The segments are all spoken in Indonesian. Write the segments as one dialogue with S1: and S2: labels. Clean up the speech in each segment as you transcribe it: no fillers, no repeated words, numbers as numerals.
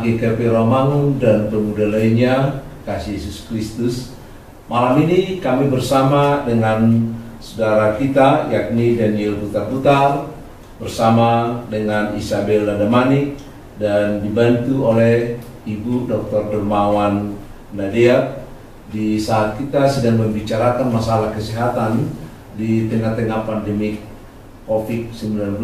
S1: Jemaat GKP Romangun dan pemuda lainnya, kasih Yesus Kristus. Malam ini kami bersama dengan saudara kita yakni Daniel Putar-Putar bersama dengan Isabel Ladamanik dan dibantu oleh Ibu Dr. Dermawan Nadia di saat kita sedang membicarakan masalah kesehatan di tengah-tengah pandemi COVID-19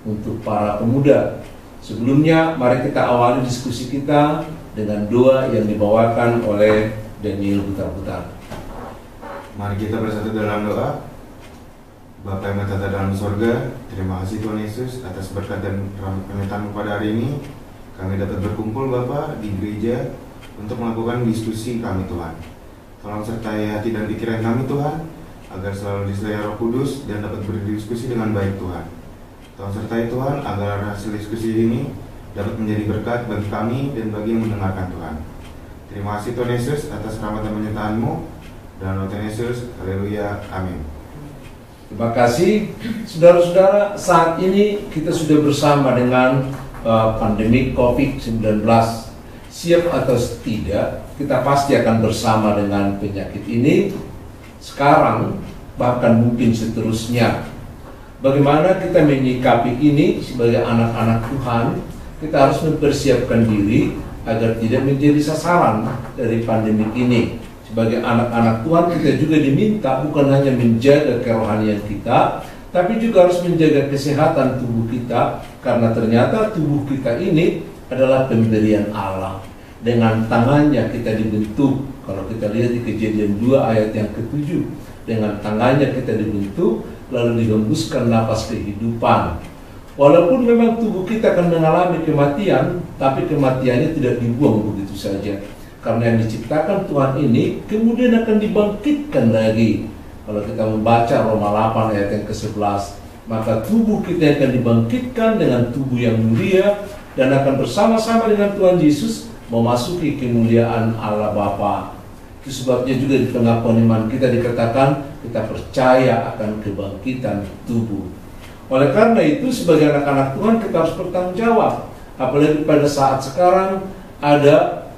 S1: untuk para pemuda. Sebelumnya, mari kita awali diskusi kita dengan doa yang dibawakan oleh Daniel Putar-Putar.
S2: Mari kita bersatu dalam doa. Bapa yang bertata dalam surga, terima kasih Tuhan Yesus atas berkat dan rahmat penyertaan pada hari ini. Kami dapat berkumpul Bapa di gereja untuk melakukan diskusi kami Tuhan. Tolong sertai hati dan pikiran kami Tuhan, agar selalu disertai Roh Kudus dan dapat berdiskusi dengan baik Tuhan. Tolong sertai Tuhan agar hasil diskusi ini dapat menjadi berkat bagi kami dan bagi yang mendengarkan Tuhan. Terima kasih Tuhan Yesus atas rahmat dan penyertaan-Mu. Dan Tuhan Yesus, haleluya, amin.
S1: Terima kasih. Saudara-saudara, saat ini kita sudah bersama dengan pandemi COVID-19. Siap atau tidak, kita pasti akan bersama dengan penyakit ini sekarang, bahkan mungkin seterusnya. Bagaimana kita menyikapi ini sebagai anak-anak Tuhan? Kita harus mempersiapkan diri agar tidak menjadi sasaran dari pandemi ini. Sebagai anak-anak Tuhan, kita juga diminta bukan hanya menjaga kerohanian kita, tapi juga harus menjaga kesehatan tubuh kita, karena ternyata tubuh kita ini adalah pemberian Allah. Dengan tangannya kita dibentuk. Kalau kita lihat di Kejadian 2 ayat yang ke-7, dengan tangannya kita dibentuk, lalu dihembuskan napas kehidupan. Walaupun memang tubuh kita akan mengalami kematian, tapi kematiannya tidak dibuang begitu saja. Karena yang diciptakan Tuhan ini kemudian akan dibangkitkan lagi. Kalau kita membaca Roma 8 ayat yang ke-11, maka tubuh kita akan dibangkitkan dengan tubuh yang mulia dan akan bersama-sama dengan Tuhan Yesus memasuki kemuliaan Allah Bapa. Itu sebabnya juga di pengakuan iman kita dikatakan kita percaya akan kebangkitan tubuh. Oleh karena itu sebagai anak-anak Tuhan kita harus bertanggung jawab. Apalagi pada saat sekarang ada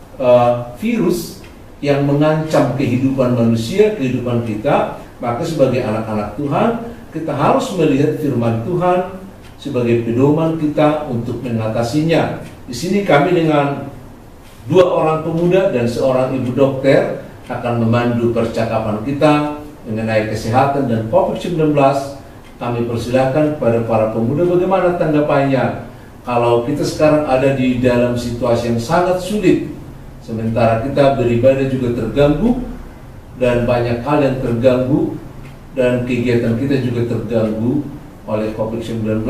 S1: virus yang mengancam kehidupan manusia, kehidupan kita. Maka sebagai anak-anak Tuhan kita harus melihat firman Tuhan sebagai pedoman kita untuk mengatasinya. Di sini kami dengan 2 orang pemuda dan seorang ibu dokter akan memandu percakapan kita mengenai kesehatan dan COVID-19. Kami persilakan kepada para pemuda bagaimana tanggapannya. Kalau kita sekarang ada di dalam situasi yang sangat sulit, sementara kita beribadah juga terganggu, dan banyak hal yang terganggu, dan kegiatan kita juga terganggu oleh COVID-19.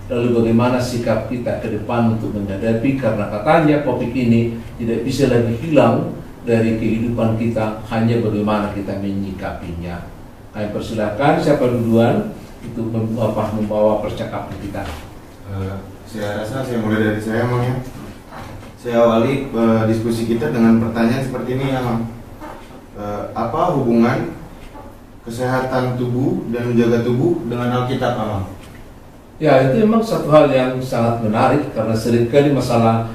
S1: Lalu bagaimana sikap kita ke depan untuk menghadapi, karena katanya COVID ini tidak bisa lagi hilang dari kehidupan kita, hanya bagaimana kita menyikapinya. Kami persilakan siapa duluan untuk membawa percakapan kita.
S2: Saya rasa saya mulai dari saya, Mang ya. Saya awali diskusi kita dengan pertanyaan seperti ini ya, Mang. Apa hubungan kesehatan tubuh dan menjaga tubuh dengan Alkitab, Mang?
S1: Ya, itu memang satu hal yang sangat menarik, karena seringkali masalah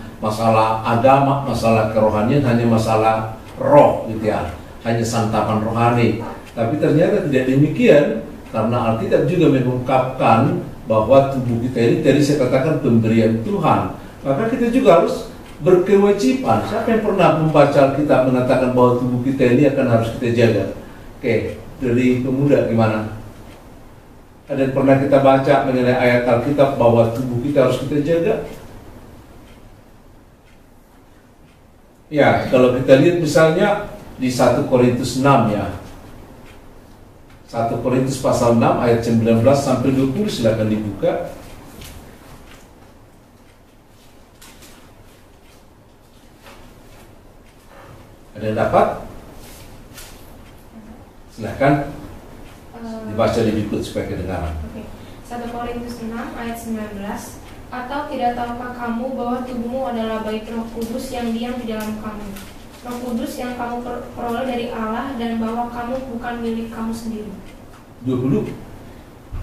S1: agama, masalah kerohanian hanya masalah roh gitu ya, hanya santapan rohani. Tapi ternyata tidak demikian, karena Alkitab juga mengungkapkan bahwa tubuh kita ini tadi saya katakan pemberian Tuhan. Maka kita juga harus berkewajiban. Siapa yang pernah membaca Alkitab mengatakan bahwa tubuh kita ini akan harus kita jaga? Oke, dari pemuda gimana? Ada yang pernah kita baca mengenai ayat Alkitab bahwa tubuh kita harus kita jaga? Ya, kalau kita lihat misalnya di 1 Korintus 6 ya. 1 Korintus pasal 6 ayat 19 sampai 20, silakan dibuka. Ada yang dapat? Silakan dibaca lebih ikut supaya kedengaran.
S3: Oke. 1 Korintus 6 ayat 19. Atau tidak tahukah kamu bahwa tubuhmu adalah bait Roh Kudus yang diam di dalam kamu, Roh Kudus yang kamu peroleh dari Allah, dan bahwa kamu bukan milik kamu sendiri.
S1: 20.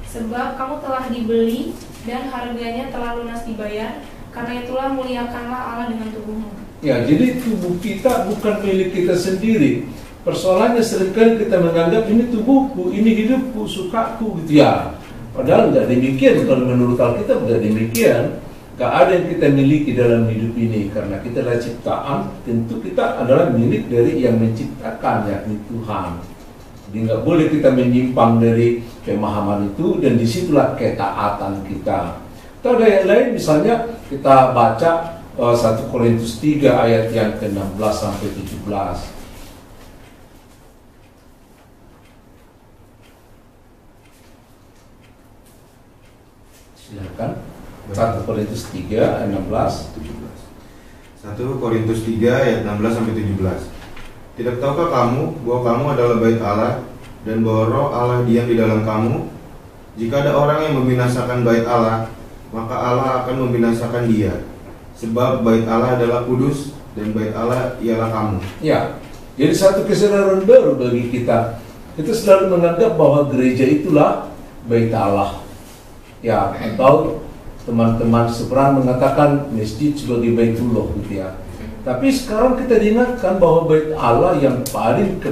S3: Sebab kamu telah dibeli dan harganya telah lunas dibayar. Karena itulah muliakanlah Allah dengan tubuhmu.
S1: Ya, jadi tubuh kita bukan milik kita sendiri. Persoalannya seringkali kita menganggap ini tubuhku, ini hidupku, sukaku gitu ya. Padahal nggak demikian. Kalau menurut Alkitab nggak demikian. Gak ada yang kita miliki dalam hidup ini, karena kita adalah ciptaan. Tentu kita adalah milik dari yang menciptakan, yakni Tuhan. Jadi nggak boleh kita menyimpang dari pemahaman itu, dan disitulah ketaatan kita. Atau ada yang lain, misalnya kita baca 1 Korintus 3 ayat yang ke-16 sampai 17. Silakan. 1 Korintus 3 ayat 16
S2: 17. 1 Korintus 3 ayat 16 sampai 17. Tidak tahukah kamu bahwa kamu adalah bait Allah dan bahwa Roh Allah diam di dalam kamu? Jika ada orang yang membinasakan bait Allah, maka Allah akan membinasakan dia. Sebab bait Allah adalah kudus dan bait Allah ialah kamu.
S1: Ya, jadi satu kesadaran baru bagi kita. Kita selalu menganggap bahwa gereja itulah bait Allah. Ya, atau teman-teman seberang mengatakan masjid sebagai baitullah gitu ya. Tapi sekarang kita diingatkan bahwa bait Allah yang paling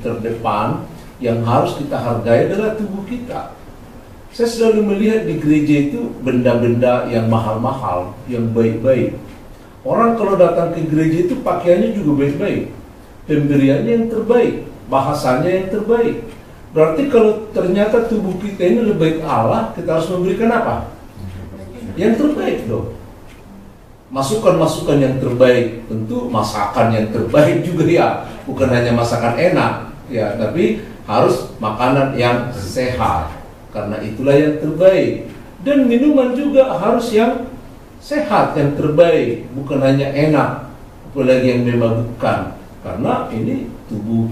S1: terdepan, yang harus kita hargai adalah tubuh kita. Saya selalu melihat di gereja itu benda-benda yang mahal-mahal, yang baik-baik. Orang kalau datang ke gereja itu pakaiannya juga baik-baik, pemberiannya yang terbaik, bahasanya yang terbaik. Berarti kalau ternyata tubuh kita ini lebih baik Allah, kita harus memberikan apa? Yang terbaik dong. Masukan-masukan yang terbaik, tentu masakan yang terbaik juga ya, bukan hanya masakan enak ya, tapi harus makanan yang sehat, karena itulah yang terbaik. Dan minuman juga harus yang sehat, yang terbaik, bukan hanya enak, apalagi yang memabukkan, karena ini tubuh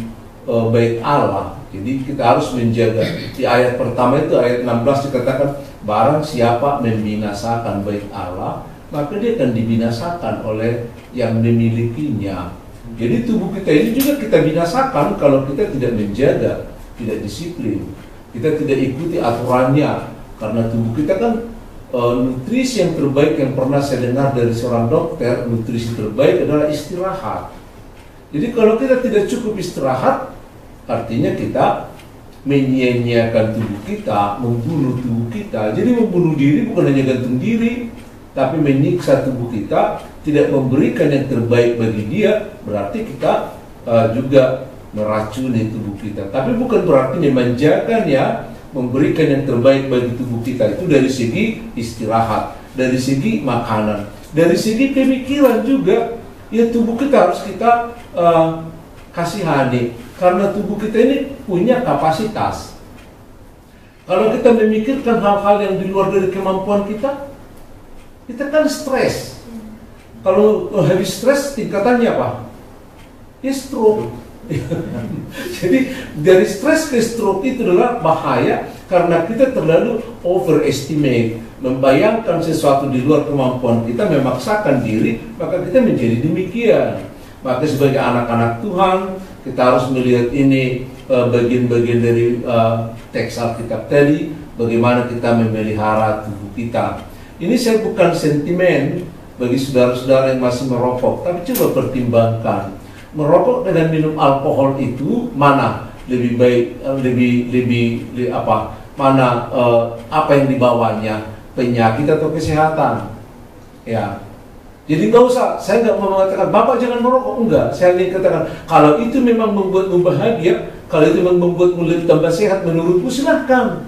S1: bait Allah. Jadi kita harus menjaga. Di ayat pertama itu, ayat 16 dikatakan, barang siapa membinasakan bait Allah, maka dia akan dibinasakan oleh yang memilikinya. Jadi tubuh kita ini juga kita binasakan kalau kita tidak menjaga, tidak disiplin, kita tidak ikuti aturannya. Karena tubuh kita kan nutrisi yang terbaik yang pernah saya dengar dari seorang dokter, nutrisi terbaik adalah istirahat. Jadi kalau kita tidak cukup istirahat, artinya kita menyia-nyiakan tubuh kita, membunuh tubuh kita. Jadi membunuh diri bukan hanya gantung diri, tapi menyiksa tubuh kita, tidak memberikan yang terbaik bagi dia, berarti kita juga meracuni tubuh kita. Tapi bukan berarti memanjakan ya, memberikan yang terbaik bagi tubuh kita. Itu dari segi istirahat, dari segi makanan, dari segi pemikiran juga. Ya, tubuh kita harus kita kasihani. Karena tubuh kita ini punya kapasitas. Kalau kita memikirkan hal-hal yang di luar dari kemampuan kita, kita kan stres. Kalau habis stres, tingkatannya apa? Ya stroke. Jadi dari stres ke stroke itu adalah bahaya, karena kita terlalu overestimate, membayangkan sesuatu di luar kemampuan kita, memaksakan diri, maka kita menjadi demikian. Maka sebagai anak-anak Tuhan, kita harus melihat ini bagian-bagian dari teks Alkitab tadi, bagaimana kita memelihara tubuh kita. Ini saya bukan sentimen bagi saudara-saudara yang masih merokok, tapi coba pertimbangkan, merokok dengan minum alkohol itu mana lebih baik, apa yang dibawanya, penyakit atau kesehatan? Ya. Jadi nggak usah, saya nggak mau mengatakan Bapak jangan merokok, enggak. Saya ingin katakan kalau itu memang membuatmu bahagia, kalau itu memang membuatmu lebih tambah sehat, menurutmu silahkan.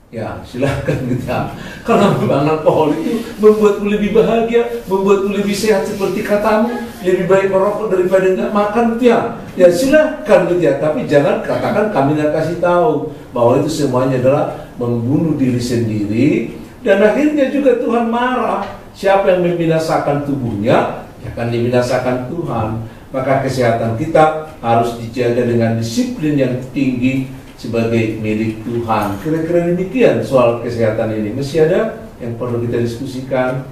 S1: Ya silahkan gitu ya. Kalau memang alkohol itu membuatmu lebih bahagia, membuatmu lebih sehat seperti katamu, lebih baik merokok daripada nggak makan gitu ya. Ya silahkan gitu ya. Tapi jangan katakan kami nggak kasih tahu bahwa itu semuanya adalah membunuh diri sendiri, dan akhirnya juga Tuhan marah. Siapa yang membinasakan tubuhnya, akan dibinasakan Tuhan. Maka kesehatan kita harus dijaga dengan disiplin yang tinggi sebagai milik Tuhan. Kira-kira demikian soal kesehatan ini. Masih ada yang perlu kita diskusikan?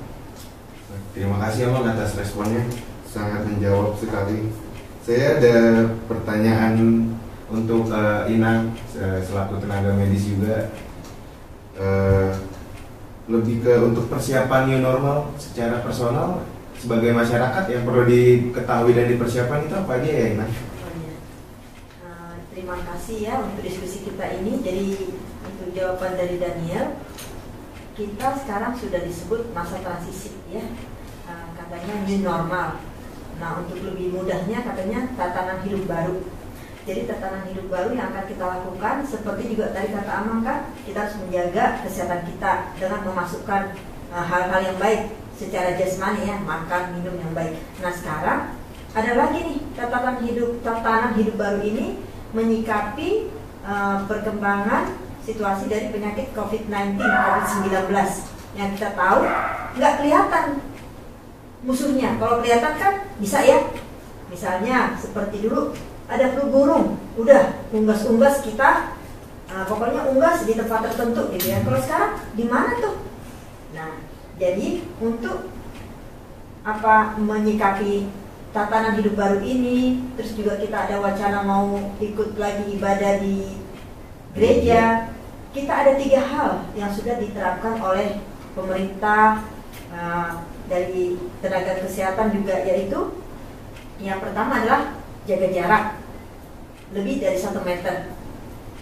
S2: Terima kasih Om atas responnya, sangat menjawab sekali. Saya ada pertanyaan untuk Ina selaku tenaga medis juga. lebih ke untuk persiapan new normal secara personal sebagai masyarakat yang perlu diketahui dan dipersiapkan itu apa aja ya Iman?
S4: Terima kasih ya untuk diskusi kita ini. Jadi untuk jawaban dari Daniel, kita sekarang sudah disebut masa transisi ya, katanya new normal. Nah untuk lebih mudahnya katanya tatanan hidup baru. Jadi tatanan hidup baru yang akan kita lakukan seperti juga tadi kata Amang kan, kita harus menjaga kesehatan kita dengan memasukkan hal-hal yang baik secara jasmani ya, makan, minum yang baik. Nah sekarang ada lagi nih tatanan hidup baru ini menyikapi perkembangan situasi dari penyakit COVID-19, COVID-19 yang kita tahu nggak kelihatan musuhnya. Kalau kelihatan kan bisa ya, misalnya seperti dulu ada flu burung, udah unggas-unggas kita, pokoknya unggas di tempat tertentu gitu ya. Kalau sekarang di mana tuh? Nah, jadi untuk menyikapi tatanan hidup baru ini, terus juga kita ada wacana mau ikut lagi ibadah di gereja. Kita ada 3 hal yang sudah diterapkan oleh pemerintah, dari tenaga kesehatan juga, yaitu yang pertama adalah jaga jarak lebih dari 1 meter,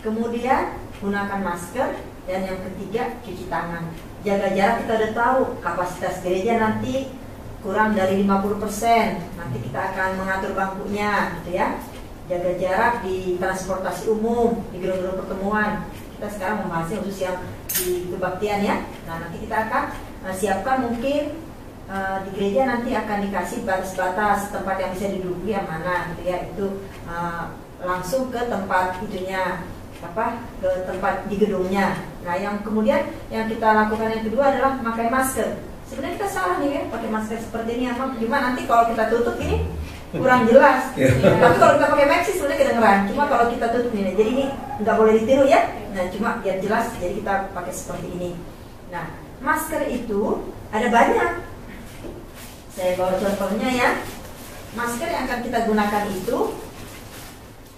S4: kemudian gunakan masker, dan yang ketiga cuci tangan. Jaga jarak kita udah tahu kapasitas gereja nanti kurang dari 50%, nanti kita akan mengatur bangkunya gitu ya. Jaga jarak di transportasi umum, di gedung-gedung pertemuan. Kita sekarang membahasnya khusus yang di kebaktian ya. Nah nanti kita akan siapkan mungkin di gereja nanti akan dikasih batas-batas tempat yang bisa diduduki yang mana gitu ya. Itu langsung ke tempat itunya, ke tempat di gedungnya. Nah yang kemudian yang kita lakukan yang kedua adalah pakai masker. Sebenarnya kita salah nih ya pakai masker seperti ini, emang gimana nanti kalau kita tutup ini kurang jelas. Tapi kalau kita pakai mask sebenarnya kedengeran. Cuma kalau kita tutup ini, jadi ini nggak boleh ditiru ya. Nah cuma biar jelas, jadi kita pakai seperti ini. Nah masker itu ada banyak. Saya bawa contohnya ya. Masker yang akan kita gunakan itu,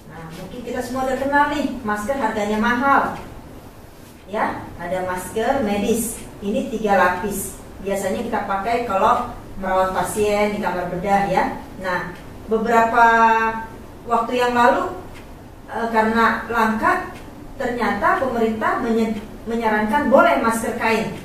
S4: nah mungkin kita semua udah kenal nih, masker harganya mahal. Ya, ada masker medis. Ini 3 lapis. Biasanya kita pakai kalau merawat pasien di kamar bedah ya. Nah, beberapa waktu yang lalu karena langka, ternyata pemerintah menyarankan boleh masker kain.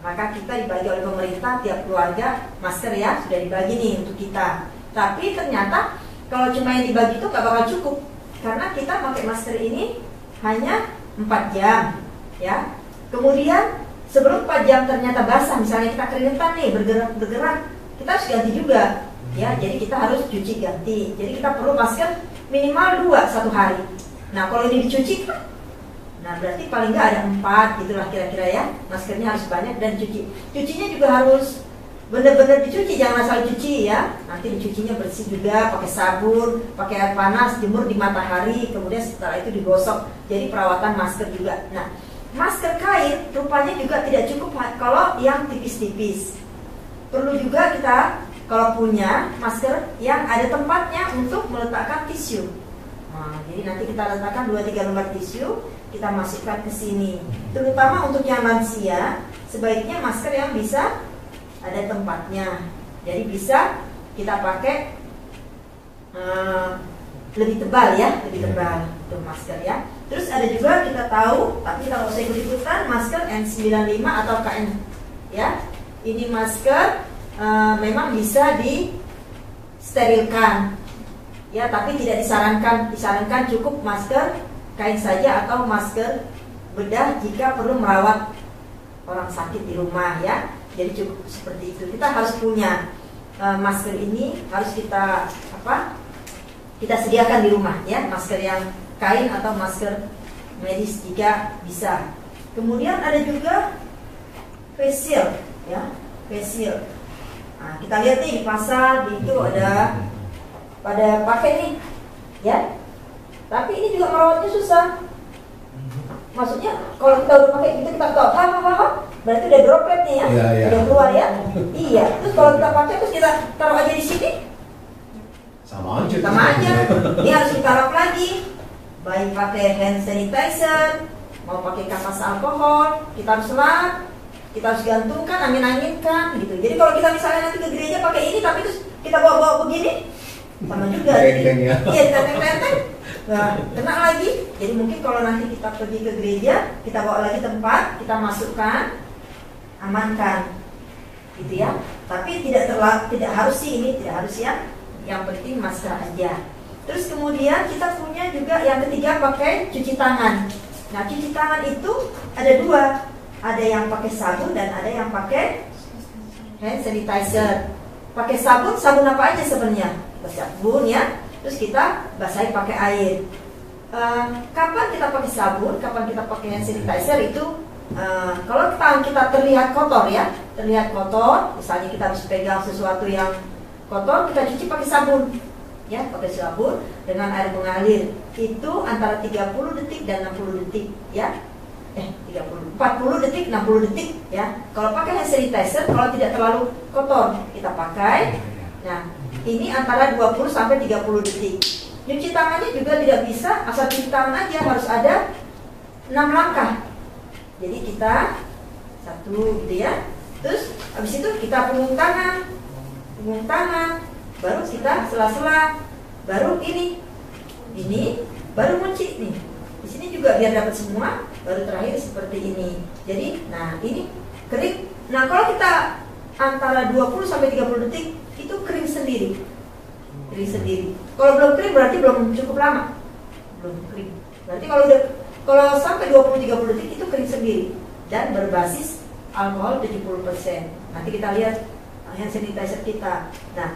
S4: Maka kita dibagi oleh pemerintah, tiap keluarga masker ya, sudah dibagi nih untuk kita. Tapi ternyata kalau cuma yang dibagi itu gak bakal cukup, karena kita pakai masker ini hanya 4 jam ya. Kemudian sebelum 4 jam ternyata basah, misalnya kita keringetan nih, bergerak, kita harus ganti juga ya. Jadi kita harus cuci ganti. Jadi kita perlu masker minimal 2 1 hari. Nah kalau ini dicuci, nah berarti paling nggak ada 4 gitulah kira-kira ya. Maskernya harus banyak dan cucinya juga harus benar-benar dicuci, jangan asal cuci ya. Nanti dicucinya bersih juga, pakai sabun, pakai air panas, jemur di matahari, kemudian setelah itu digosok. Jadi perawatan masker juga. Nah masker kain rupanya juga tidak cukup kalau yang tipis-tipis. Perlu juga kita kalau punya masker yang ada tempatnya untuk meletakkan tisu. Nah, jadi nanti kita letakkan 2-3 lembar tisu, kita masukkan ke sini. Terutama untuk yang lansia, sebaiknya masker yang bisa ada tempatnya. Jadi bisa kita pakai lebih tebal ya, lebih tebal untuk masker ya. Terus ada juga kita tahu, tapi kalau saya ikut-ikutan masker N95 atau KN ya. Ini masker memang bisa disterilkan ya, tapi tidak disarankan cukup masker kain saja atau masker bedah jika perlu merawat orang sakit di rumah ya. Jadi cukup seperti itu. Kita harus punya masker ini, harus kita sediakan di rumah ya, masker yang kain atau masker medis jika bisa. Kemudian ada juga face shield ya, face shield. Nah, kita lihat nih di pasar itu ada pada pakai nih ya. Tapi ini juga merawatnya susah. Maksudnya kalau kita udah pakai gitu kita tahu, berarti udah droplet nih ya, udah keluar ya. Iya. Terus kalau kita pakai terus kita taruh aja di sini,
S1: sama aja.
S4: Ini harus kita lap lagi. Baik pakai hand sanitizer, mau pakai kampas alkohol, kita harus lap. kita harus gantungkan, angin-anginkan gitu. Jadi kalau kita misalnya nanti ke gereja pakai ini tapi terus kita bawa-bawa begini, sama juga.
S1: Tenteng ya.
S4: Iya, tenteng-tenteng. Nah, kena lagi. Jadi mungkin kalau nanti kita pergi ke gereja, kita bawa lagi tempat, kita masukkan, amankan, gitu ya. Tapi tidak harus sih ini, tidak harus ya. Yang penting masker aja. Terus kemudian kita punya juga yang ketiga pakai cuci tangan. Nah, cuci tangan itu ada dua. Ada yang pakai sabun dan ada yang pakai hand sanitizer. Pakai sabun, sabun apa aja sebenarnya? Sabun ya. Terus kita basahi pakai air. Kapan kita pakai sabun, kapan kita pakai hand sanitizer itu kalau tangan kita terlihat kotor ya, terlihat kotor, misalnya kita harus pegang sesuatu yang kotor, kita cuci pakai sabun. Ya, pakai sabun dengan air mengalir. Itu antara 30 detik dan 60 detik ya. 40 detik, 60 detik ya. Kalau pakai hand sanitizer, kalau tidak terlalu kotor, kita pakai. Nah, ini antara 20 sampai 30 detik. Cuci tangannya juga tidak bisa asal cuci tangan aja, harus ada 6 langkah. Jadi kita satu gitu ya. Terus habis itu kita punggung tangan, baru kita sela-sela, baru ini, baru munci nih. Di sini juga biar dapat semua, baru terakhir seperti ini. Jadi, nah ini kering. Nah kalau kita antara 20 sampai 30 detik itu kering sendiri. Kalau belum kering berarti belum cukup lama. Belum kering. Berarti kalau sampai 20-30 detik itu kering sendiri dan berbasis alkohol 70%. Nanti kita lihat hand sanitizer kita. Nah,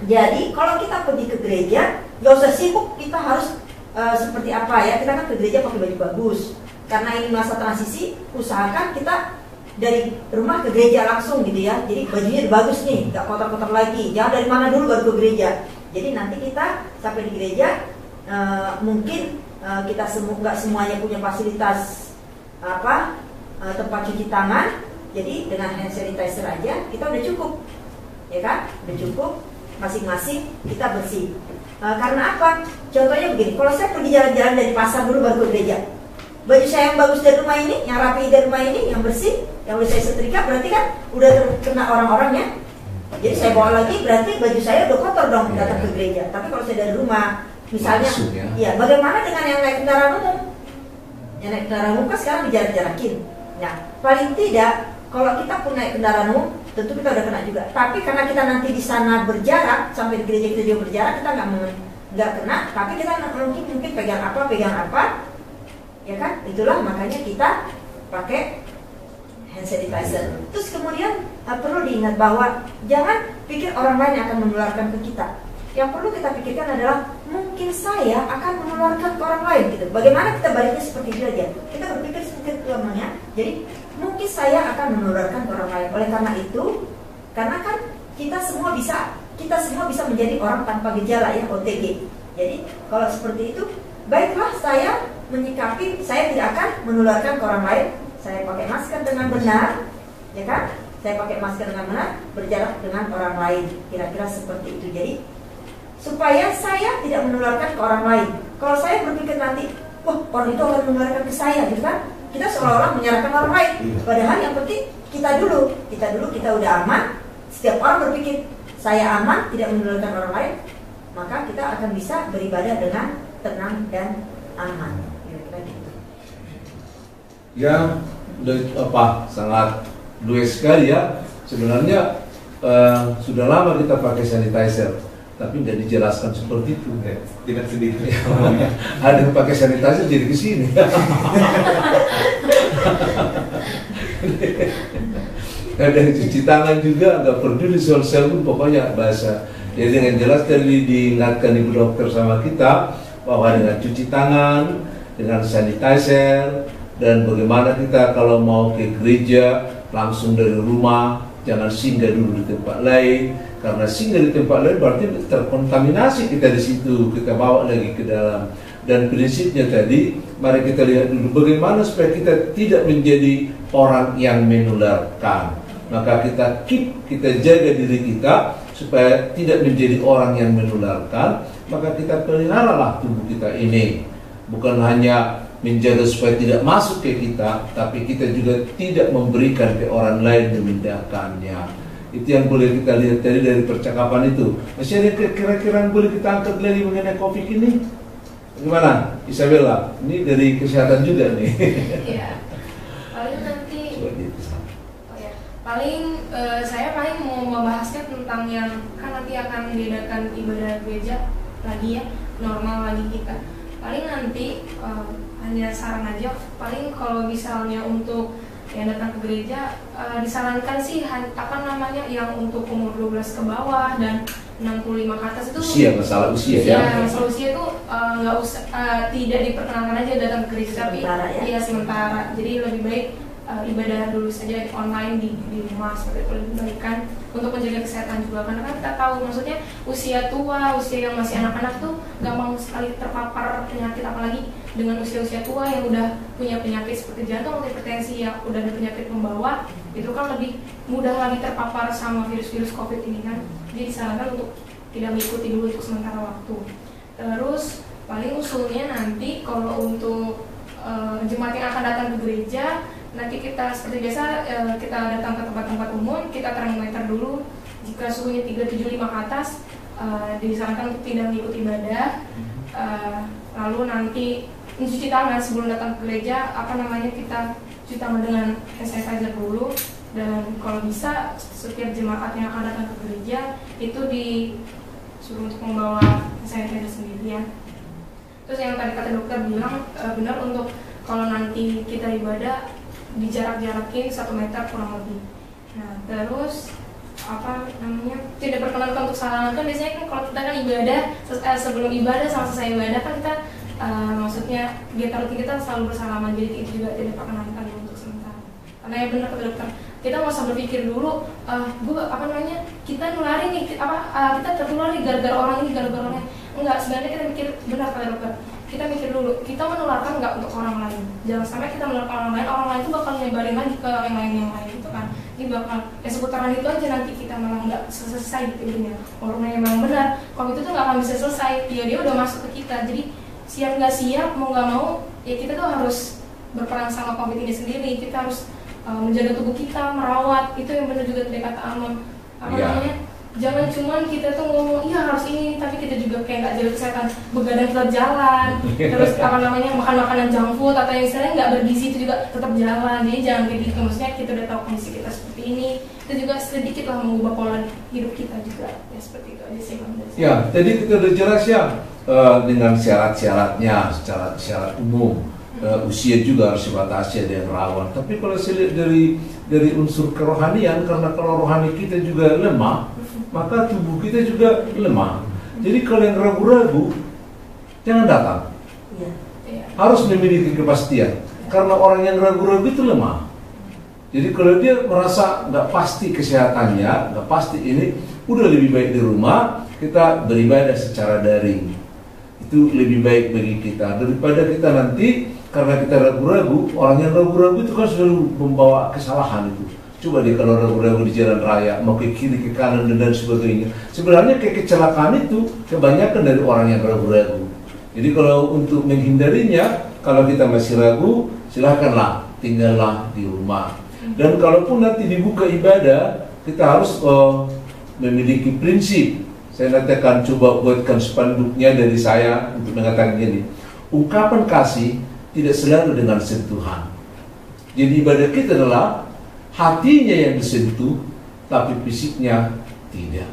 S4: jadi kalau kita pergi ke gereja, nggak usah sibuk kita harus seperti apa ya. Kita kan ke gereja pakai baju bagus. Karena ini masa transisi, usahakan kita dari rumah ke gereja langsung gitu ya. Jadi bajunya bagus nih, nggak kotor-kotor lagi. Jangan dari mana dulu baru ke gereja. Jadi nanti kita sampai di gereja mungkin kita nggak semuanya punya fasilitas tempat cuci tangan. Jadi dengan hand sanitizer aja kita udah cukup, ya kan? Udah cukup, masing-masing kita bersih. Karena apa? Contohnya begini, kalau saya pergi jalan-jalan dari pasar dulu baru ke gereja, baju saya yang bagus dari rumah ini, yang rapi dari rumah ini, yang bersih, yang udah saya setrika, berarti kan udah terkena orang-orangnya. Jadi saya bawa lagi, berarti baju saya udah kotor dong datang ke gereja. Tapi kalau saya dari rumah, misalnya, ya bagaimana dengan yang naik kendaraan umum? Yang naik kendaraan umum kan sekarang dijarak-jarakin. Nah, paling tidak kalau kita pun naik kendaraan umum, tentu kita udah kena juga. Tapi karena kita nanti di sana berjarak, sampai di gereja kita juga berjarak, kita nggak kena. Tapi kita mungkin pegang apa, ya kan? Itulah makanya kita pakai hand sanitizer. Terus kemudian perlu diingat bahwa jangan pikir orang lain yang akan menularkan ke kita. Yang perlu kita pikirkan adalah mungkin saya akan menularkan ke orang lain gitu. Bagaimana kita baliknya seperti itu aja. Kita berpikir seperti itu namanya. Jadi mungkin saya akan menularkan ke orang lain. Oleh karena itu, karena kan kita semua bisa menjadi orang tanpa gejala ya, OTG. Jadi kalau seperti itu, baiklah saya menyikapi, saya tidak akan menularkan ke orang lain. Saya pakai masker dengan benar, ya kan? Saya pakai masker dengan benar, berjarak dengan orang lain. Kira-kira seperti itu. Jadi supaya saya tidak menularkan ke orang lain. Kalau saya berpikir nanti, wah orang itu akan menularkan ke saya, gitu kan? Kita seolah-olah menyalahkan orang lain. Padahal yang penting kita dulu kita udah aman. Setiap orang berpikir saya aman, tidak menularkan orang lain, maka kita akan bisa beribadah dengan tenang dan aman. Kira-kira gitu.
S1: Ya, sangat luas sekali ya. Sebenarnya sudah lama kita pakai sanitizer, tapi tidak dijelaskan seperti itu.
S2: Tidak sedikit.
S1: Ada yang pakai sanitizer jadi kesini. Ada yang cuci tangan juga, nggak peduli soal sabun, pokoknya bahasa. Jadi dengan jelas tadi diingatkan ibu dokter sama kita bahwa dengan cuci tangan, dengan sanitizer, dan bagaimana kita kalau mau ke gereja langsung dari rumah, jangan singgah dulu di tempat lain. Karena singgah di tempat lain berarti terkontaminasi kita di situ, kita bawa lagi ke dalam. Dan prinsipnya tadi, mari kita lihat dulu bagaimana supaya kita tidak menjadi orang yang menularkan. Maka kita jaga diri kita supaya tidak menjadi orang yang menularkan. Maka kita peliharalah tubuh kita ini. Bukan hanya menjaga supaya tidak masuk ke kita, tapi kita juga tidak memberikan ke orang lain memindahkannya. Itu yang boleh kita lihat tadi dari percakapan itu. Masih ada kira-kira yang boleh kita angkat lagi mengenai COVID ini? Gimana, Isabella? Ini dari kesehatan juga nih.
S3: Iya. Paling nanti. Saya paling mau membahasnya tentang yang kan nanti akan diadakan ibadah gereja lagi ya, normal lagi kita. Paling nanti hanya saran aja, paling kalau misalnya untuk yang datang ke gereja disarankan sih yang untuk umur 12 ke bawah dan 65 ke atas itu
S1: masalah usia ya.
S3: Masalah usia itu nggak usah tidak diperkenankan aja datang ke gereja, tapi ya sementara. Jadi lebih baik ibadah dulu saja online di rumah seperti itu, lebih baik kan untuk menjaga kesehatan juga, karena kan kita tahu maksudnya usia tua, usia yang masih anak-anak tuh gampang sekali terpapar penyakit, apalagi dengan usia-usia tua yang udah punya penyakit seperti jantung, hipertensi, yang udah ada penyakit pembawa, itu kan lebih mudah lagi terpapar sama virus-virus COVID ini kan. Jadi disarankan untuk tidak mengikuti dulu untuk sementara waktu. Terus paling usulnya nanti kalau untuk jemaat yang akan datang ke gereja, nanti kita seperti biasa kita datang ke tempat-tempat umum, kita termometer dulu. Jika suhunya 375 ke atas, disarankan untuk tidak mengikuti ibadah. Lalu nanti mencuci tangan sebelum datang ke gereja, kita cuci tangan dengan hand sanitizer dulu. Dan kalau bisa setiap jemaat yang akan datang ke gereja itu disuruh untuk membawa hand sanitizer sendiri ya. Terus yang tadi kata dokter bilang benar, untuk kalau nanti kita ibadah dijarak-jarakin 1 meter kurang lebih. Nah terus tidak berkenan untuk salaman, kan biasanya kan kalau kita kan ibadah sebelum ibadah sama selesai ibadah kan kita maksudnya kegiatan rutin kita selalu bersalaman, jadi itu juga tidak perkenankan untuk sementara. Karena ya benar kata dokter, kita nggak usah berpikir dulu kita nularin nih kita tertular nih gara-gara orang ini, gara-gara orang ini. Enggak, sebenarnya kita mikir, benar kata dokter, kita mikir dulu, kita menularkan nggak untuk orang lain. Jangan sampai kita menularkan orang lain itu bakal nyebarin lagi ke yang lain gitu kan. Ini bakal seputaran itu aja, nanti kita malah nggak selesai gitu intinya. Walaupun memang benar, COVID itu tuh nggak akan bisa selesai, dia udah masuk ke kita. Jadi siap nggak siap, mau nggak mau, ya kita tuh harus berperan sama COVID ini sendiri. Kita harus menjaga tubuh kita, merawat. Itu yang benar juga tadi kata Amon. Jangan cuman kita tuh ngomong iya harus ini, tapi kita juga kayak nggak jaga kesehatan, begadang tetap jalan, terus makan makanan junk food atau yang istilahnya nggak bergizi itu juga tetap jalan. Jadi jangan kayak gitu, maksudnya kita udah tahu kondisi kita seperti ini, itu juga sedikit lah mengubah pola hidup kita juga ya, seperti itu aja sih Bang.
S1: Ya, tadi kita udah jelas ya dengan syarat-syaratnya, syarat umum. Usia juga harus dibatasi, ada yang rawan. Tapi kalau saya lihat dari unsur kerohanian, karena kalau rohani kita juga lemah, maka tubuh kita juga lemah. Jadi kalau yang ragu-ragu, jangan datang. Harus memiliki kepastian, karena orang yang ragu-ragu itu lemah. Jadi kalau dia merasa nggak pasti kesehatannya, nggak pasti ini, udah lebih baik di rumah kita beribadah secara daring. Itu lebih baik bagi kita daripada kita nanti karena kita ragu-ragu. Orang yang ragu-ragu itu kan selalu membawa kesalahan itu. Coba dia kalau ragu-ragu di jalan raya, mau ke kiri, ke kanan, dan sebagainya. Sebenarnya kecelakaan itu kebanyakan dari orang yang ragu-ragu. Jadi kalau untuk menghindarinya, kalau kita masih ragu, silahkanlah, tinggallah di rumah. Dan kalaupun nanti dibuka ibadah, kita harus memiliki prinsip. Saya nanti akan coba buatkan spanduknya dari saya untuk mengatakan gini. Ungkapan kasih tidak selalu dengan sentuhan. Jadi ibadah kita adalah hatinya yang disentuh, tapi fisiknya tidak.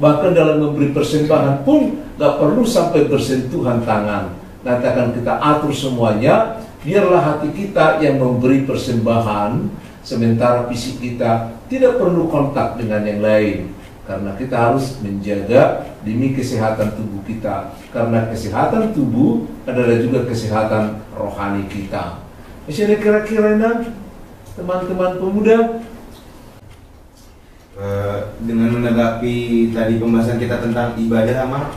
S1: Bahkan dalam memberi persembahan pun gak perlu sampai bersentuhan tangan. Nanti akan kita atur semuanya. Biarlah hati kita yang memberi persembahan, sementara fisik kita tidak perlu kontak dengan yang lain. Karena kita harus menjaga demi kesehatan tubuh kita. Karena kesehatan tubuh adalah juga kesehatan rohani kita. Masih ada kira-kira teman-teman pemuda?
S2: Dengan menanggapi tadi pembahasan kita tentang ibadah, Amang,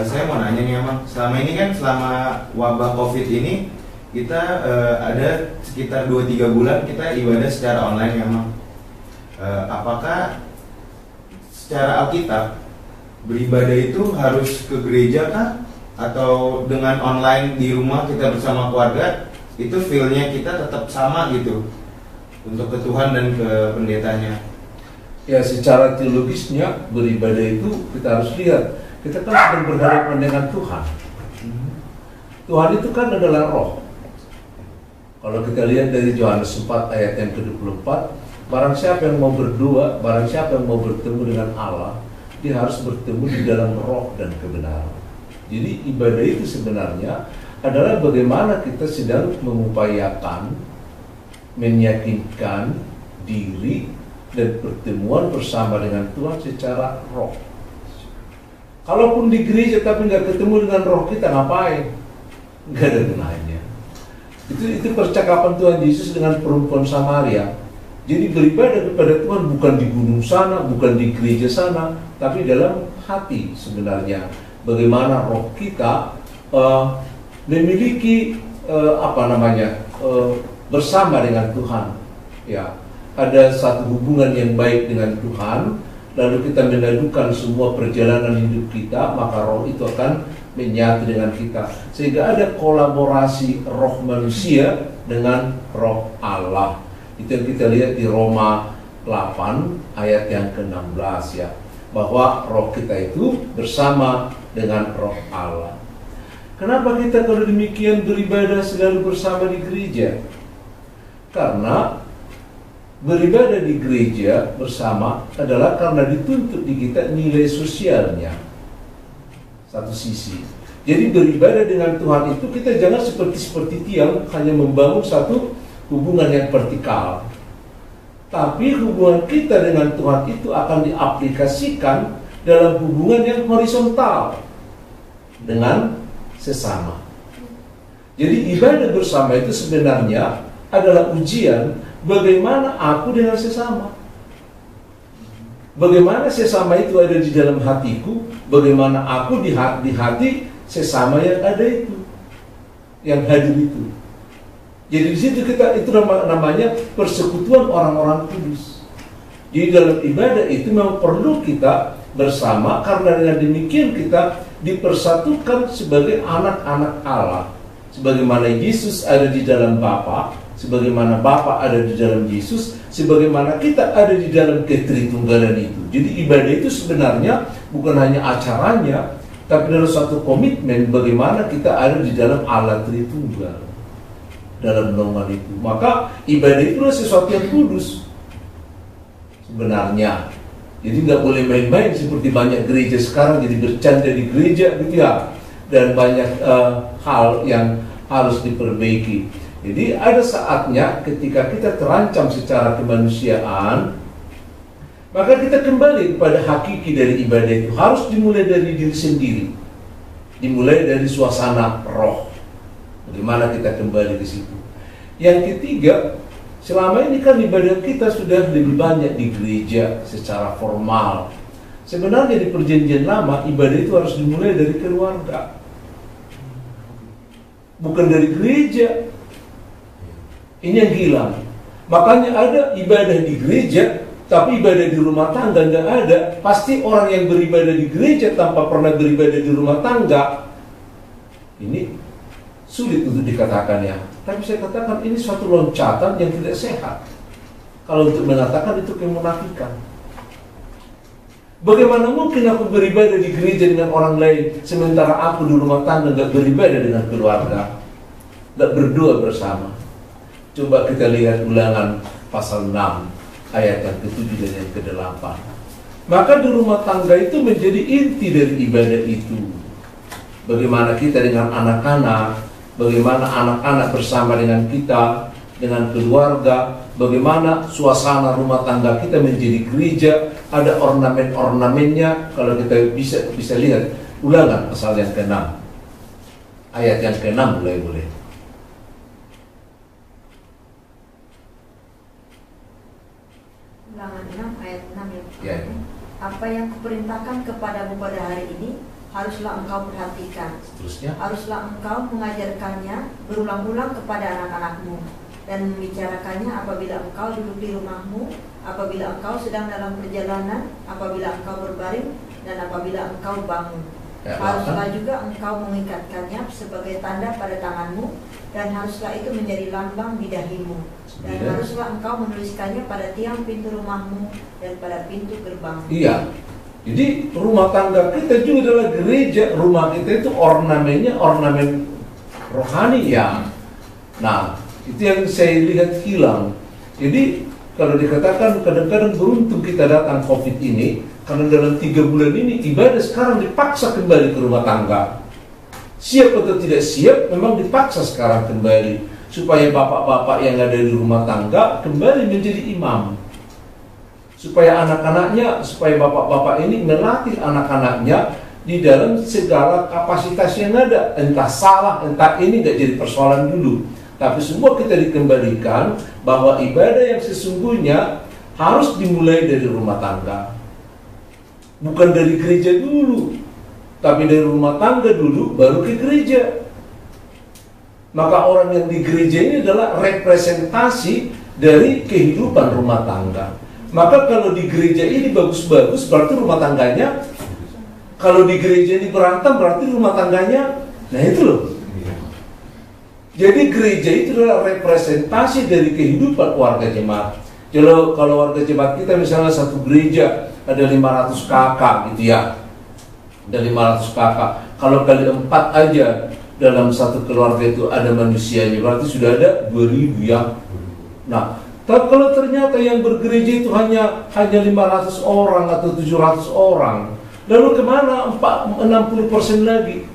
S2: saya mau nanya nih, Amang. Selama ini kan, selama wabah COVID ini, kita ada sekitar 2-3 bulan kita ibadah secara online, ya, Amang. Apakah secara Alkitab beribadah itu harus ke gereja kah? Atau dengan online di rumah kita bersama keluarga itu feel-nya kita tetap sama gitu untuk ke Tuhan dan ke pendetanya.
S1: Ya, secara teologisnya beribadah itu kita harus lihat, kita kan sedang berhadapan dengan Tuhan. Tuhan itu kan adalah roh. Kalau kita lihat dari Yohanes 4 ayat yang ke-24, barang siapa yang mau berdoa, barang siapa yang mau bertemu dengan Allah, dia harus bertemu di dalam roh dan kebenaran. Jadi ibadah itu sebenarnya adalah bagaimana kita sedang mengupayakan, meyakinkan diri dan pertemuan bersama dengan Tuhan secara roh. Kalaupun di gereja tapi nggak ketemu dengan roh kita, ngapain? Nggak ada gunanya. Itu percakapan Tuhan Yesus dengan perempuan Samaria. Jadi beribadah kepada Tuhan bukan di gunung sana, bukan di gereja sana, tapi dalam hati sebenarnya. Bagaimana roh kita memiliki bersama dengan Tuhan. Ya, ada satu hubungan yang baik dengan Tuhan, lalu kita menadukan semua perjalanan hidup kita, maka roh itu akan menyatu dengan kita, sehingga ada kolaborasi roh manusia dengan roh Allah. Itu yang kita lihat di Roma 8 ayat yang ke-16 ya, bahwa roh kita itu bersama dengan roh Allah. Kenapa kita kalau demikian beribadah selalu bersama di gereja? Karena beribadah di gereja bersama adalah karena dituntut di kita nilai sosialnya. Satu sisi. Jadi beribadah dengan Tuhan itu kita jangan seperti tiang hanya membangun satu hubungan yang vertikal. Tapi hubungan kita dengan Tuhan itu akan diaplikasikan dalam hubungan yang horizontal dengan sesama. Jadi ibadah bersama itu sebenarnya adalah ujian bagaimana aku dengan sesama. Bagaimana sesama itu ada di dalam hatiku, bagaimana aku di hati sesama yang ada itu, yang hadir itu. Jadi di situ kita itu namanya persekutuan orang-orang kudus. Jadi dalam ibadah itu memang perlu kita bersama, karena dengan demikian kita dipersatukan sebagai anak-anak Allah. Sebagaimana Yesus ada di dalam Bapa, sebagaimana Bapa ada di dalam Yesus, sebagaimana kita ada di dalam ketritunggalan itu. Jadi ibadah itu sebenarnya bukan hanya acaranya, tapi dalam suatu komitmen bagaimana kita ada di dalam Allah Tritunggal dalam naungan itu. Maka ibadah itu adalah sesuatu yang kudus sebenarnya. Jadi nggak boleh main-main seperti banyak gereja sekarang jadi bercanda di gereja gitu ya, dan banyak hal yang harus diperbaiki. Jadi ada saatnya ketika kita terancam secara kemanusiaan, maka kita kembali kepada hakiki dari ibadah itu. Harus dimulai dari diri sendiri, dimulai dari suasana roh. Bagaimana kita kembali ke situ. Yang ketiga, selama ini kan ibadah kita sudah lebih banyak di gereja secara formal. Sebenarnya di perjanjian lama ibadah itu harus dimulai dari keluarga, bukan dari gereja. Ini yang hilang. Makanya ada ibadah di gereja, tapi ibadah di rumah tangga nggak ada. Pasti orang yang beribadah di gereja tanpa pernah beribadah di rumah tangga, ini sulit untuk dikatakan ya. Tapi saya katakan ini suatu loncatan yang tidak sehat. Kalau untuk mengatakan itu kemunafikan. Bagaimana mungkin aku beribadah di gereja dengan orang lain, sementara aku di rumah tangga nggak beribadah dengan keluarga, nggak berdoa bersama. Coba kita lihat Ulangan pasal 6 ayat yang ke-7 dan yang ke-8. Maka di rumah tangga itu menjadi inti dari ibadah itu. Bagaimana kita dengan anak-anak, bagaimana anak-anak bersama dengan kita, dengan keluarga, bagaimana suasana rumah tangga kita menjadi gereja, ada ornamen-ornamennya. Kalau kita bisa lihat Ulangan pasal yang ke-6 ayat yang ke-6 boleh.
S4: Ulangan 6 ayat 6
S1: ya.
S4: Apa yang kuperintahkan kepadamu pada hari ini haruslah engkau perhatikan.
S1: Seterusnya,
S4: haruslah engkau mengajarkannya berulang-ulang kepada anak-anakmu dan membicarakannya apabila engkau duduk di rumahmu, apabila engkau sedang dalam perjalanan, apabila engkau berbaring, dan apabila engkau bangun.
S1: Ya,
S4: haruslah juga engkau mengikatkannya sebagai tanda pada tanganmu, dan haruslah itu menjadi lambang di dahimu, dan haruslah engkau menuliskannya pada tiang pintu rumahmu dan pada pintu gerbang.
S1: Iya. Jadi rumah tangga kita juga adalah gereja. Rumah kita itu ornamennya ornamen rohani ya. Nah, itu yang saya lihat hilang. Jadi kalau dikatakan kadang-kadang beruntung kita datang COVID ini, karena dalam 3 bulan ini ibadah sekarang dipaksa kembali ke rumah tangga. Siap atau tidak siap, memang dipaksa sekarang kembali supaya bapak-bapak yang ada di rumah tangga kembali menjadi imam. Supaya anak-anaknya, supaya bapak-bapak ini melatih anak-anaknya di dalam segala kapasitas yang ada. Entah salah, entah ini nggak jadi persoalan dulu. Tapi semua kita dikembalikan bahwa ibadah yang sesungguhnya harus dimulai dari rumah tangga. Bukan dari gereja dulu, tapi dari rumah tangga dulu, baru ke gereja. Maka orang yang di gereja ini adalah representasi dari kehidupan rumah tangga. Maka kalau di gereja ini bagus-bagus, berarti rumah tangganya. Kalau di gereja ini berantem, berarti rumah tangganya. Nah itu loh. Jadi gereja itu adalah representasi dari kehidupan warga jemaat. Kalau warga jemaat kita misalnya satu gereja ada 500 kakak gitu ya. Ada 500 kakak. Kalau kali 4 aja dalam satu keluarga itu ada manusianya, berarti sudah ada 2000 ya. Nah, kalau ternyata yang bergereja itu hanya 500 orang atau 700 orang, lalu kemana 60% lagi?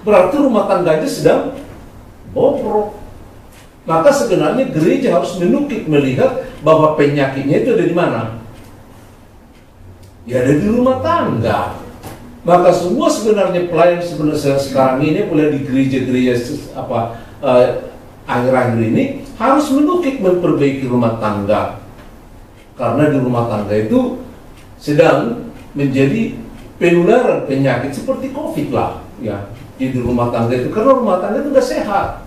S1: Berarti rumah tangganya sedang bobrok. Maka sebenarnya gereja harus menukik melihat bahwa penyakitnya itu ada di mana? Ya ada di rumah tangga. Maka semua sebenarnya pelayan sebenarnya sekarang ini, mulai di gereja-gereja akhir-akhir ini harus menukik memperbaiki rumah tangga. Karena di rumah tangga itu sedang menjadi penularan penyakit seperti COVID lah ya. Di rumah tangga itu, karena rumah tangga itu nggak sehat.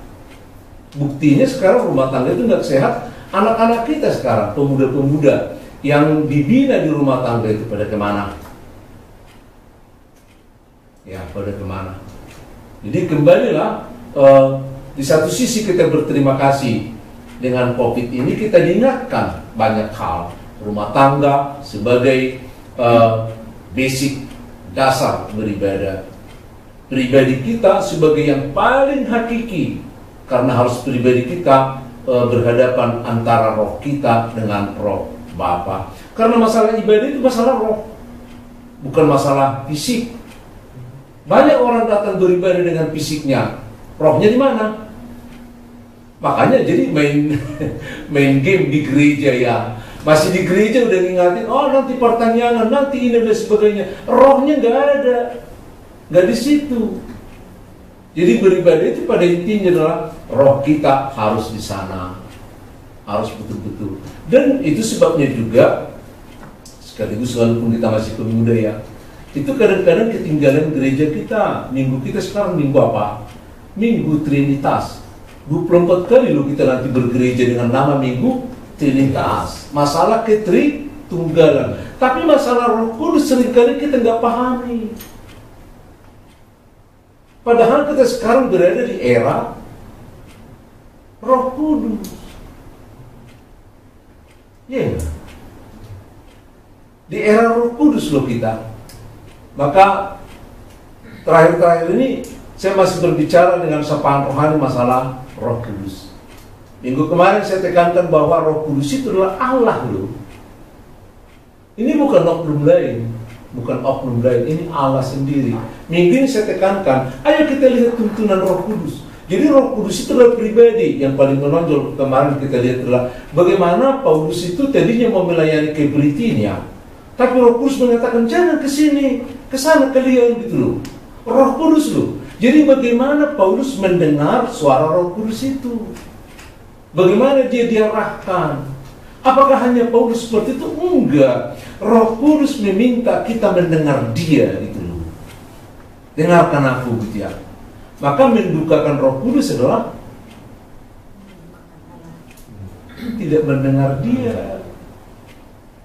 S1: Buktinya sekarang rumah tangga itu nggak sehat. Anak-anak kita sekarang, pemuda-pemuda yang dibina di rumah tangga itu pada kemana? Ya, pada kemana? Jadi kembalilah, di satu sisi kita berterima kasih dengan COVID ini, kita diingatkan banyak hal. Rumah tangga sebagai basic dasar beribadah. Pribadi kita sebagai yang paling hakiki, karena harus pribadi kita berhadapan antara roh kita dengan roh Bapa. Karena masalah ibadah itu masalah roh, bukan masalah fisik. Banyak orang datang beribadah dengan fisiknya, rohnya di mana? Makanya jadi main game di gereja ya. Masih di gereja udah ngingatin, oh nanti pertanyaan, nanti ini dan sebagainya. Rohnya nggak ada, nggak di situ. Jadi beribadah itu pada intinya adalah roh kita harus di sana, harus betul-betul. Dan itu sebabnya juga, sekaligus walaupun kita masih pemuda ya, itu kadang-kadang ketinggalan gereja kita. Minggu kita sekarang minggu apa? Minggu Trinitas. 24 kali loh kita nanti bergereja dengan nama Minggu Trinitas. Masalah ketritunggalan. Tapi masalah Roh Kudus seringkali kita nggak pahami. Padahal kita sekarang berada di era Roh Kudus. Ya, di era Roh Kudus loh kita. Maka terakhir-terakhir ini saya masih berbicara dengan sapaan rohani masalah Roh Kudus. Minggu kemarin saya tekankan bahwa Roh Kudus itu adalah Allah loh. Ini bukan oknum lain, bukan oknum lain, ini Allah sendiri. Minggu ini saya tekankan, ayo kita lihat tuntunan Roh Kudus. Jadi Roh Kudus itu adalah pribadi. Yang paling menonjol kemarin kita lihat adalah bagaimana Paulus itu tadinya mau melayani ke Britinia, tapi Roh Kudus mengatakan jangan ke sini, ke sana kalian gitu loh. Roh Kudus loh. Jadi bagaimana Paulus mendengar suara Roh Kudus itu? Bagaimana dia diarahkan? Apakah hanya Paulus seperti itu? Enggak. Roh Kudus meminta kita mendengar dia gitu loh. Dengarkan aku gitu ya. Maka mendukakan Roh Kudus adalah tidak mendengar dia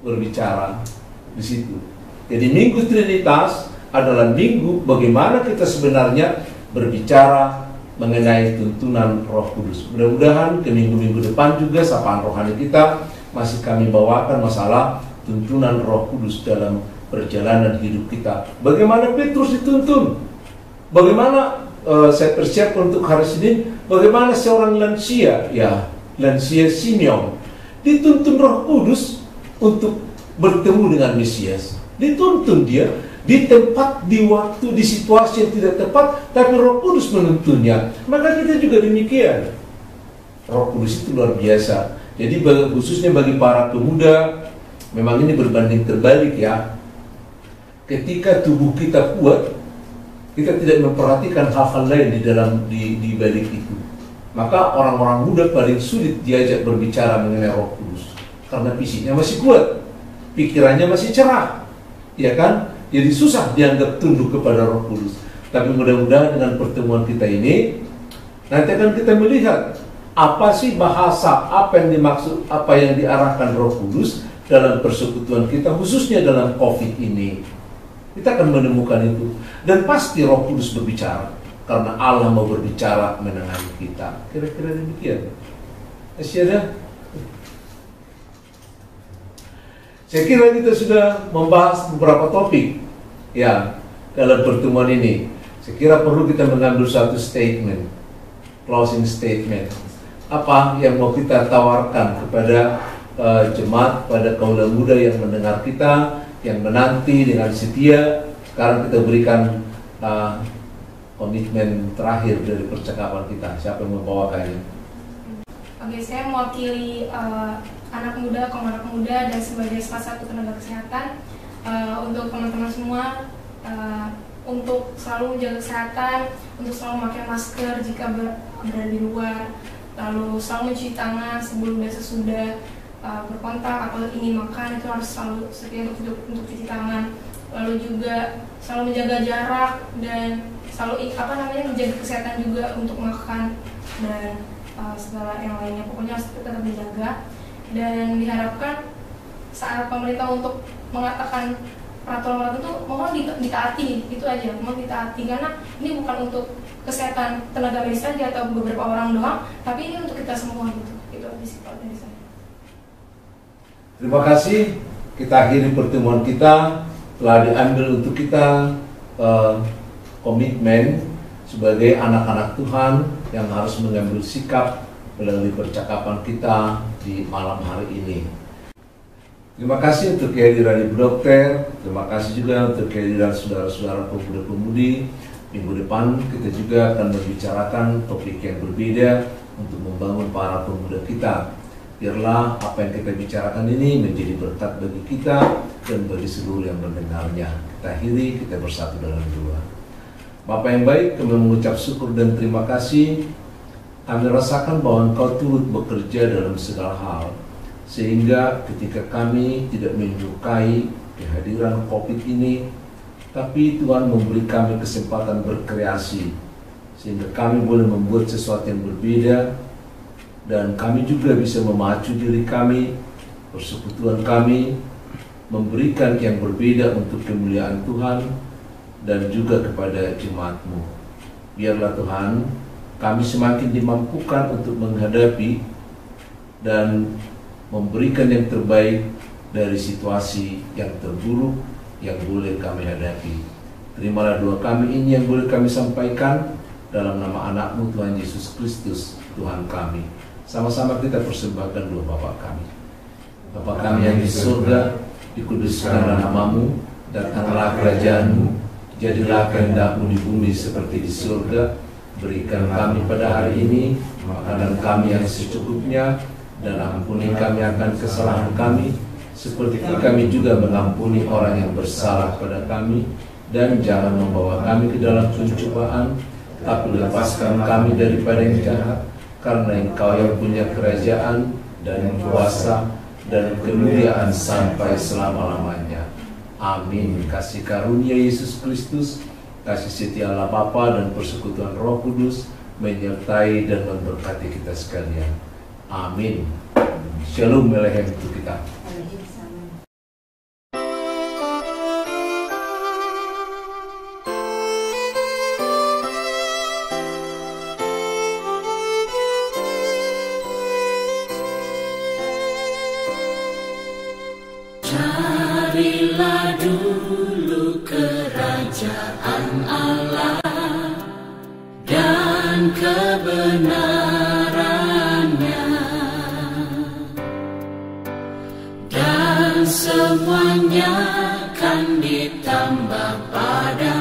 S1: berbicara di situ. Jadi Minggu Trinitas adalah minggu bagaimana kita sebenarnya berbicara mengenai tuntunan Roh Kudus. Mudah-mudahan ke minggu-minggu depan juga sapaan rohani kita masih kami bawakan masalah tuntunan Roh Kudus dalam perjalanan hidup kita. Bagaimana Petrus dituntun? Bagaimana saya persiapkan untuk hari Senin? Bagaimana seorang lansia, ya lansia Simeon, dituntun Roh Kudus untuk bertemu dengan Mesias. Dituntun dia di tempat, di waktu, di situasi yang tidak tepat, tapi Roh Kudus menuntunnya. Maka kita juga demikian. Roh Kudus itu luar biasa. Jadi khususnya bagi para pemuda, memang ini berbanding terbalik ya. Ketika tubuh kita kuat, kita tidak memperhatikan hal-hal lain di balik itu. Maka orang-orang muda paling sulit diajak berbicara mengenai Roh Kudus karena fisiknya masih kuat, pikirannya masih cerah, ya kan? Jadi susah dianggap tunduk kepada Roh Kudus. Tapi mudah-mudahan dengan pertemuan kita ini nanti akan kita melihat apa sih bahasa, apa yang dimaksud, apa yang diarahkan Roh Kudus dalam persekutuan kita, khususnya dalam COVID ini. Kita akan menemukan itu. Dan pasti Roh Kudus berbicara karena Allah mau berbicara menengahi kita. Kira-kira demikian. Masih ada? Saya kira kita sudah membahas beberapa topik ya dalam pertemuan ini. Saya kira perlu kita mengambil satu statement, closing statement. Apa yang mau kita tawarkan kepada jemaat, pada kaum muda yang mendengar kita, yang menanti dengan setia. Sekarang kita berikan komitmen terakhir dari percakapan kita. Siapa yang membawakannya?
S3: Oke, saya mewakili anak muda, kaum anak muda, dan sebagai salah satu tenaga kesehatan untuk teman-teman semua, untuk selalu menjaga kesehatan, untuk selalu memakai masker jika berada di luar, lalu selalu mencuci tangan sebelum dan sesudah berkontak atau ingin makan, itu harus selalu setia untuk cuci tangan. Lalu juga selalu menjaga jarak dan selalu menjaga kesehatan juga untuk makan dan segala yang lainnya. Pokoknya harus tetap dijaga. Dan diharapkan saat pemerintah untuk mengatakan peraturan itu mohon ditaati, itu aja, mohon ditaati, karena ini bukan untuk kesehatan tenaga medis saja atau beberapa orang doang, tapi ini untuk kita semua gitu. Itu aja sih kalau dari saya.
S1: Terima kasih. Kita akhiri pertemuan kita. Telah diambil untuk kita komitmen sebagai anak-anak Tuhan yang harus mengambil sikap melalui percakapan kita di malam hari ini. Terima kasih untuk kehadiran Ibu Dokter. Terima kasih juga untuk kehadiran saudara-saudara pemuda-pemudi. Minggu depan kita juga akan membicarakan topik yang berbeda untuk membangun para pemuda kita. Biarlah apa yang kita bicarakan ini menjadi berkat bagi kita dan bagi seluruh yang mendengarnya. Kita akhiri, kita bersatu dalam doa. Bapa yang baik, kami mengucap syukur dan terima kasih. Kami rasakan bahwa Engkau turut bekerja dalam segala hal, sehingga ketika kami tidak menyukai kehadiran COVID ini, tapi Tuhan memberi kami kesempatan berkreasi, sehingga kami boleh membuat sesuatu yang berbeda, dan kami juga bisa memacu diri kami, persekutuan kami, memberikan yang berbeda untuk kemuliaan Tuhan, dan juga kepada jemaat-Mu. Biarlah Tuhan, kami semakin dimampukan untuk menghadapi dan memberikan yang terbaik dari situasi yang terburuk yang boleh kami hadapi. Terimalah doa kami ini yang boleh kami sampaikan dalam nama anak-Mu Tuhan Yesus Kristus, Tuhan kami. Sama-sama kita persembahkan doa Bapa kami. Bapa kami yang di surga, dikuduskanlah nama-Mu, datanglah kerajaan-Mu, jadilah kehendak-Mu di bumi seperti di surga. Berikan kami pada hari ini makanan kami yang secukupnya, dan ampuni kami akan kesalahan kami, seperti kami juga mengampuni orang yang bersalah pada kami. Dan jangan membawa kami ke dalam pencobaan, tapi lepaskan kami daripada yang jahat, karena Engkau yang punya kerajaan dan kuasa dan kemuliaan sampai selama-lamanya. Amin. Kasih karunia Yesus Kristus, kasih setia Allah Bapa dan persekutuan Roh Kudus menyertai dan memberkati kita sekalian. Amin. Shalom Melehem untuk kita.
S5: kerajaan Allah dan kebenarannya, dan semuanya akan ditambah pada